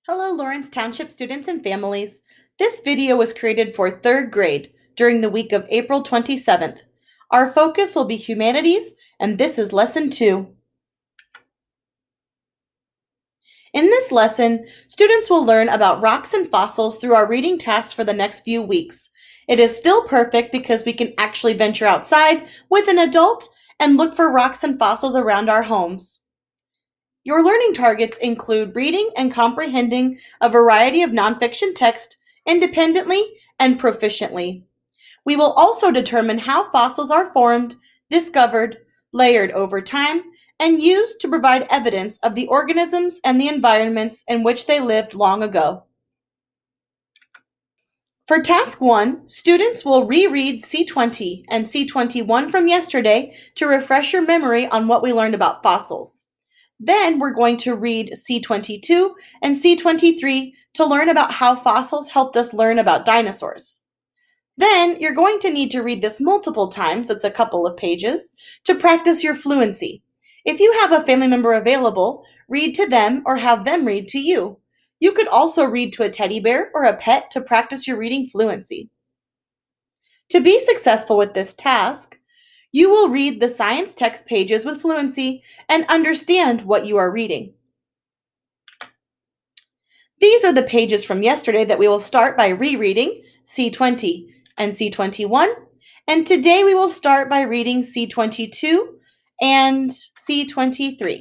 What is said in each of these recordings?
Hello, Lawrence Township students and families. This video was created for third grade during the week of April 27th. Our focus will be humanities, and this is lesson 2. In this lesson, students will learn about rocks and fossils through our reading tasks for the next few weeks. It is still perfect because we can actually venture outside with an adult and look for rocks and fossils around our homes. Your learning targets include reading and comprehending a variety of nonfiction text independently and proficiently. We will also determine how fossils are formed, discovered, layered over time, and used to provide evidence of the organisms and the environments in which they lived long ago. For task 1, students will reread C20 and C21 from yesterday to refresh your memory on what we learned about fossils. Then we're going to read C22 and C23 to learn about how fossils helped us learn about dinosaurs. Then you're going to need to read this multiple times, it's a couple of pages, to practice your fluency. If you have a family member available, read to them or have them read to you. You could also read to a teddy bear or a pet to practice your reading fluency. To be successful with this task, you will read the science text pages with fluency and understand what you are reading. These are the pages from yesterday that we will start by rereading C20 and C21, and today we will start by reading C22 and C23.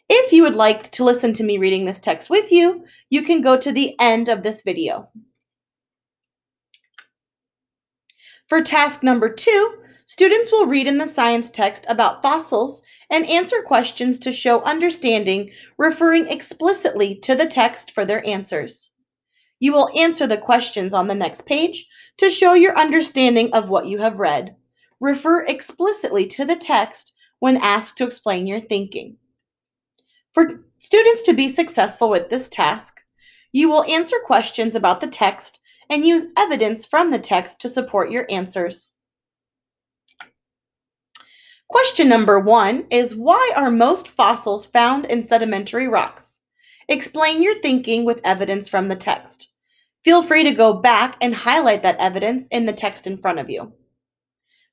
If you would like to listen to me reading this text with you, you can go to the end of this video. For task number 2, students will read in the science text about fossils and answer questions to show understanding, referring explicitly to the text for their answers. You will answer the questions on the next page to show your understanding of what you have read. Refer explicitly to the text when asked to explain your thinking. For students to be successful with this task, you will answer questions about the text and use evidence from the text to support your answers. Question number 1 is, why are most fossils found in sedimentary rocks? Explain your thinking with evidence from the text. Feel free to go back and highlight that evidence in the text in front of you.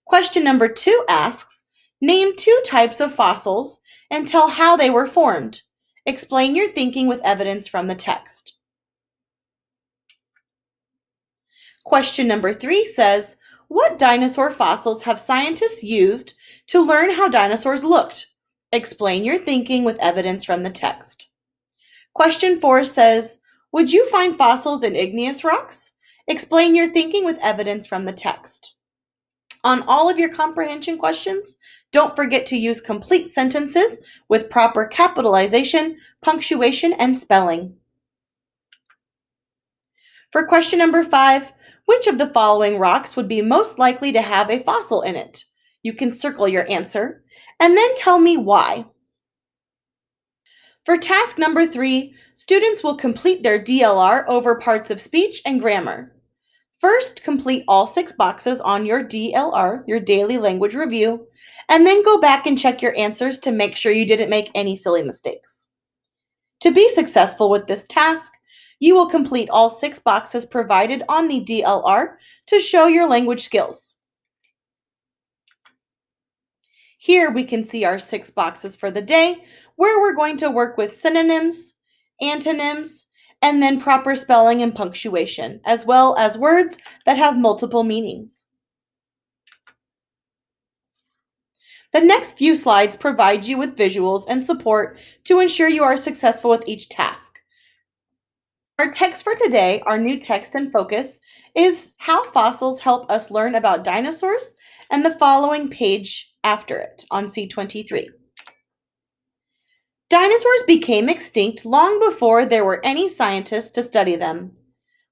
Question number 2 asks, name 2 types of fossils and tell how they were formed. Explain your thinking with evidence from the text. Question number 3 says, what dinosaur fossils have scientists used to learn how dinosaurs looked? Explain your thinking with evidence from the text. Question 4 says, would you find fossils in igneous rocks? Explain your thinking with evidence from the text. On all of your comprehension questions, don't forget to use complete sentences with proper capitalization, punctuation, and spelling. For question number 5, which of the following rocks would be most likely to have a fossil in it? You can circle your answer, and then tell me why. For task number 3, students will complete their DLR over parts of speech and grammar. First, complete all 6 boxes on your DLR, your daily language review, and then go back and check your answers to make sure you didn't make any silly mistakes. To be successful with this task, you will complete all 6 boxes provided on the DLR to show your language skills. Here we can see our 6 boxes for the day, where we're going to work with synonyms, antonyms, and then proper spelling and punctuation, as well as words that have multiple meanings. The next few slides provide you with visuals and support to ensure you are successful with each task. Our text for today, our new text and focus, is how fossils help us learn about dinosaurs, and the following page after it on C23. Dinosaurs became extinct long before there were any scientists to study them.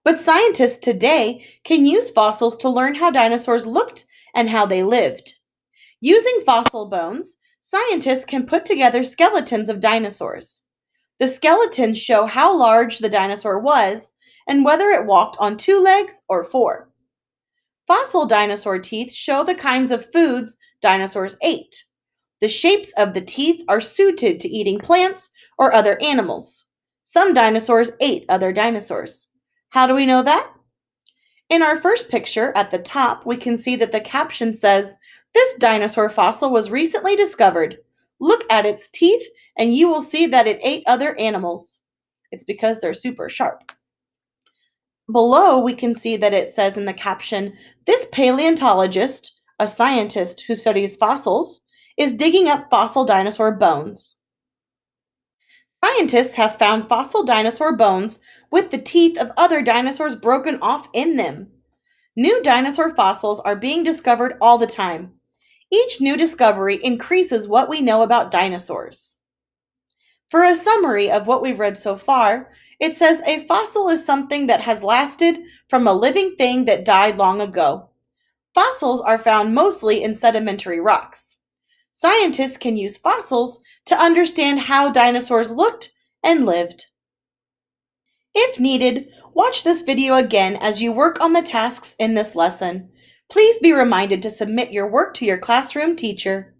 But scientists today can use fossils to learn how dinosaurs looked and how they lived. Using fossil bones, scientists can put together skeletons of dinosaurs. The skeletons show how large the dinosaur was and whether it walked on 2 legs or 4. Fossil dinosaur teeth show the kinds of foods dinosaurs ate. The shapes of the teeth are suited to eating plants or other animals. Some dinosaurs ate other dinosaurs. How do we know that? In our first picture at the top, we can see that the caption says, "This dinosaur fossil was recently discovered. Look at its teeth and you will see that it ate other animals." It's because they're super sharp. Below, we can see that it says in the caption, "This paleontologist, a scientist who studies fossils, is digging up fossil dinosaur bones." Scientists have found fossil dinosaur bones with the teeth of other dinosaurs broken off in them. New dinosaur fossils are being discovered all the time. Each new discovery increases what we know about dinosaurs. For a summary of what we've read so far, it says a fossil is something that has lasted from a living thing that died long ago. Fossils are found mostly in sedimentary rocks. Scientists can use fossils to understand how dinosaurs looked and lived. If needed, watch this video again as you work on the tasks in this lesson. Please be reminded to submit your work to your classroom teacher.